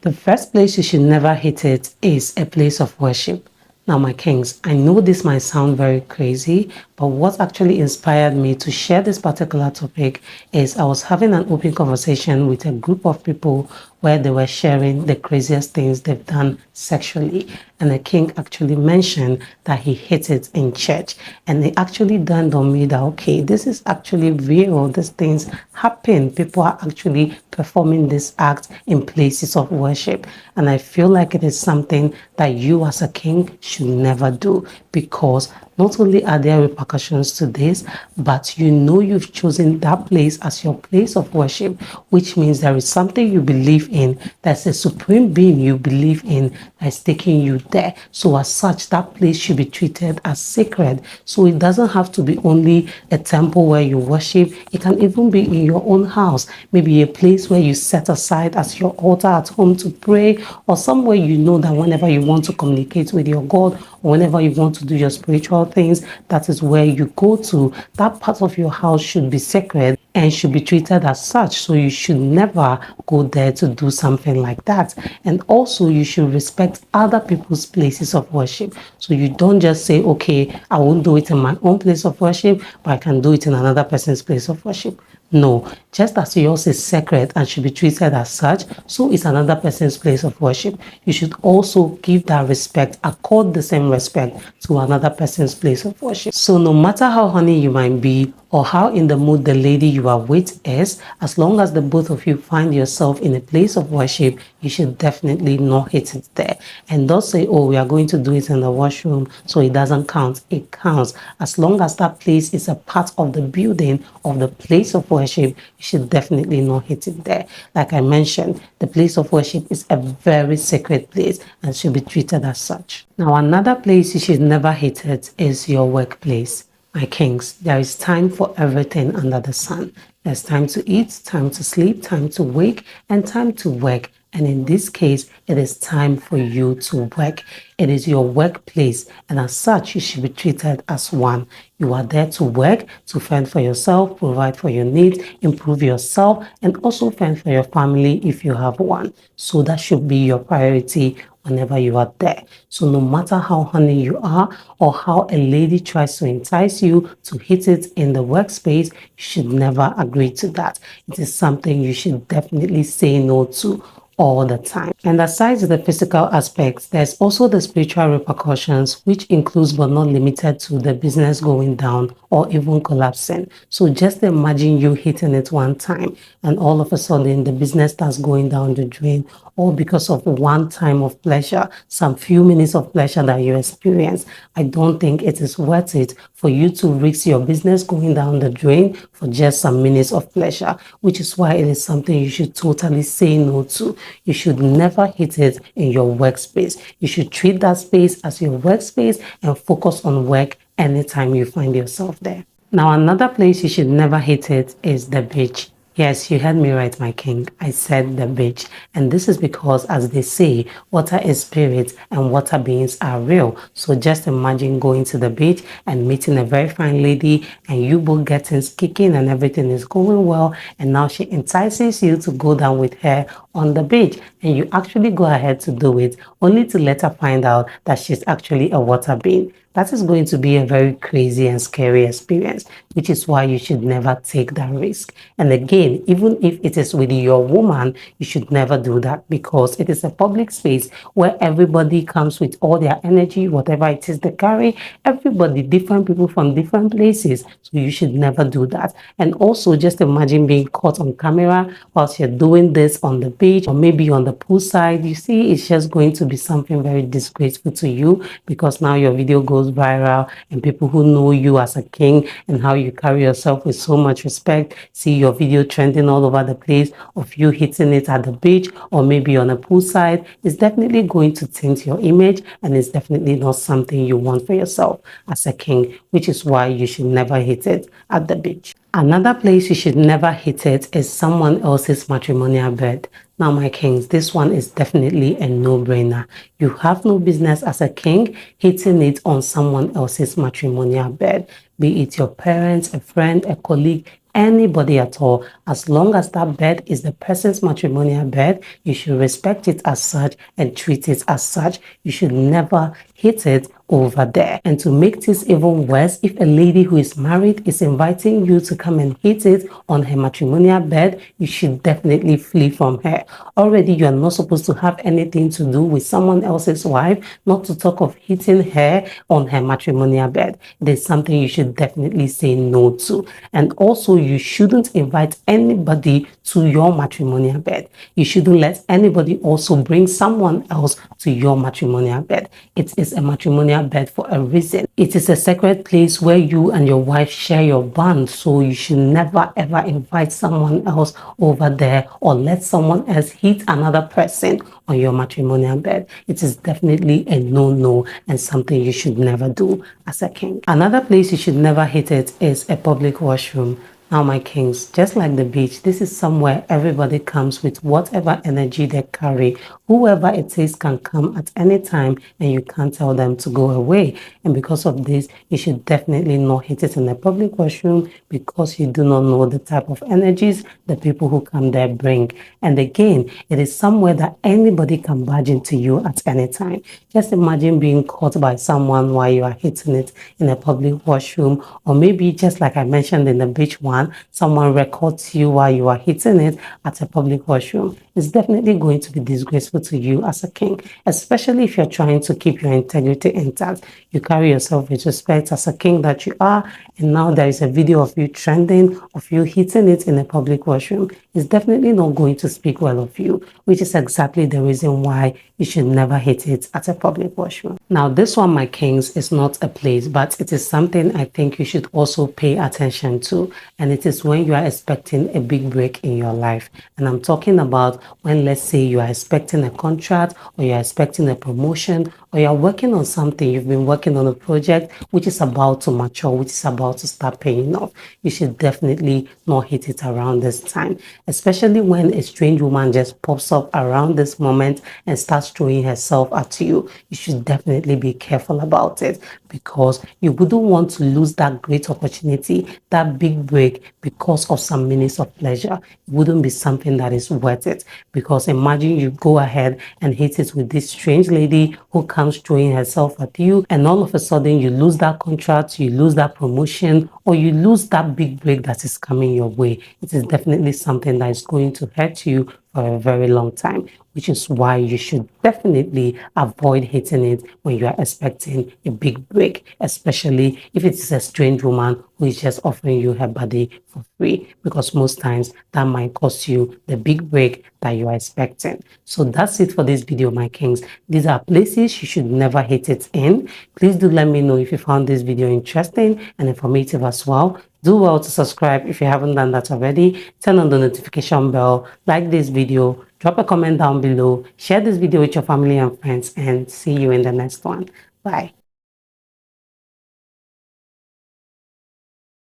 The first place you should never hit it is a place of worship. Now, my kings, I know this might sound very crazy, but what actually inspired me to share this particular topic is I was having an open conversation with a group of people where they were sharing the craziest things they've done sexually. And the king actually mentioned that he hit it in church. And it actually dawned on me that, okay, this is actually real. These things happen. People are actually performing this act in places of worship. And I feel like it is something that you as a king should never do, because not only are there repercussions to this, but you know you've chosen that place as your place of worship, which means there is something you believe in, there's a supreme being you believe in that's taking you there. So as such, that place should be treated as sacred. So it doesn't have to be only a temple where you worship. It can even be in your own house, maybe a place where you set aside as your altar at home to pray, or somewhere you know that whenever you want to communicate with your God, or whenever you want to do your spiritual things, that is where you go to. That part of your house should be sacred and should be treated as such. So you should never go there to do something like that. And also you should respect other people's places of worship. So you don't just say, okay, I won't do it in my own place of worship, but I can do it in another person's place of worship. No, just as yours is sacred and should be treated as such, so is another person's place of worship. You should also give that respect, accord the same respect to another person's place of worship. So no matter how honey you might be, or how in the mood the lady you are with is, as long as the both of you find yourself in a place of worship, you should definitely not hit it there. And don't say, oh, we are going to do it in the washroom, so it doesn't count. It counts. As long as that place is a part of the building of the place of worship, you should definitely not hit it there. Like I mentioned, the place of worship is a very sacred place and should be treated as such. Now, another place you should never hit it is your workplace. My kings, there is time for everything under the sun. There's time to eat, time to sleep, time to wake, and time to work. And in this case, it is time for you to work. It is your workplace, and as such, you should be treated as one. You are there to work, to fend for yourself, provide for your needs, improve yourself, and also fend for your family if you have one. So that should be your priority whenever you are there. So no matter how honey you are, or how a lady tries to entice you to hit it in the workspace, you should never agree to that. It is something you should definitely say no to all the time. And aside the physical aspects, there's also the spiritual repercussions, which includes but not limited to the business going down or even collapsing. So just imagine you hitting it one time and all of a sudden the business starts going down the drain, all because of one time of pleasure, some few minutes of pleasure that you experience. I don't think it is worth it for you to risk your business going down the drain for just some minutes of pleasure, which is why it is something you should totally say no to. You should never hit it in your workspace. You should treat that space as your workspace and focus on work anytime you find yourself there. Now, another place you should never hit it is the beach. Yes, you heard me right, my king. I said the beach. And this is because, as they say, water is spirit and water beings are real. So just imagine going to the beach and meeting a very fine lady and you both getting kicking and everything is going well. And now she entices you to go down with her on the beach. And you actually go ahead to do it, only to later find out that she's actually a water being. That is going to be a very crazy and scary experience, which is why you should never take that risk. And again, even if it is with your woman, you should never do that, because it is a public space where everybody comes with all their energy, whatever it is they carry, everybody, different people from different places. So you should never do that. And also just imagine being caught on camera whilst you're doing this on the beach or maybe on the poolside. You see, it's just going to be something very disgraceful to you, because now your video goes viral and people who know you as a king and how you carry yourself with so much respect see your video trending all over the place of you hitting it at the beach or maybe on a poolside. It's definitely going to tint your image, and it's definitely not something you want for yourself as a king, which is why you should never hit it at the beach. Another place you should never hit it is someone else's matrimonial bed. Now, my kings, this one is definitely a no-brainer. You have no business as a king hitting it on someone else's matrimonial bed, be it your parents, a friend, a colleague, anybody at all. As long as that bed is the person's matrimonial bed, you should respect it as such and treat it as such. You should never hit it over there. And to make this even worse, if a lady who is married is inviting you to come and hit it on her matrimonial bed, you should definitely flee from her. Already, you are not supposed to have anything to do with someone else's wife, not to talk of hitting her on her matrimonial bed. There's something you should definitely say no to. And also, you shouldn't invite anybody to your matrimonial bed. You shouldn't let anybody also bring someone else to your matrimonial bed. It is a matrimonial bed for a reason. It is a sacred place where you and your wife share your bond, so you should never ever invite someone else over there or let someone else hit another person on your matrimonial bed. It is definitely a no-no and something you should never do as a king. Another place you should never hit it is a public washroom. Now, my kings, just like the beach, this is somewhere everybody comes with whatever energy they carry. Whoever it is can come at any time and you can't tell them to go away. And because of this, you should definitely not hit it in a public washroom because you do not know the type of energies the people who come there bring. And again, it is somewhere that anybody can barge into you at any time. Just imagine being caught by someone while you are hitting it in a public washroom, or maybe just like I mentioned in the beach one, someone records you while you are hitting it at a public washroom. It's definitely going to be disgraceful to you as a king, especially if you're trying to keep your integrity intact. You carry yourself with respect as a king that you are, and now there is a video of you trending, of you hitting it in a public washroom. It's definitely not going to speak well of you, which is exactly the reason why you should never hit it at a public washroom. Now, this one, my kings, is not a place, but it is something I think you should also pay attention to. And it is when you are expecting a big break in your life. And I'm talking about when, let's say, you are expecting a contract, or you are expecting a promotion, or you are working on something, you've been working on a project which is about to mature, which is about to start paying off. You should definitely not hit it around this time, especially when a strange woman just pops up around this moment and starts throwing herself at you. You should definitely be careful about it because you wouldn't want to lose that great opportunity, that big break, because of some minutes of pleasure. It wouldn't be something that is worth it, because imagine you go ahead and hit it with this strange lady who comes throwing herself at you, and all of a sudden you lose that contract, you lose that promotion, or you lose that big break that is coming your way. It is definitely something that is going to hurt you for a very long time, which is why you should definitely avoid hitting it when you are expecting a big break, especially if it is a strange woman who is just offering you her body for free, because most times that might cost you the big break that you are expecting. So that's it for this video, my kings. These are places you should never hit it in. Please do let me know if you found this video interesting and informative as well. Do well to subscribe if you haven't done that already. Turn on the notification bell, like this video, drop a comment down below, share this video with your family and friends, and see you in the next one. Bye.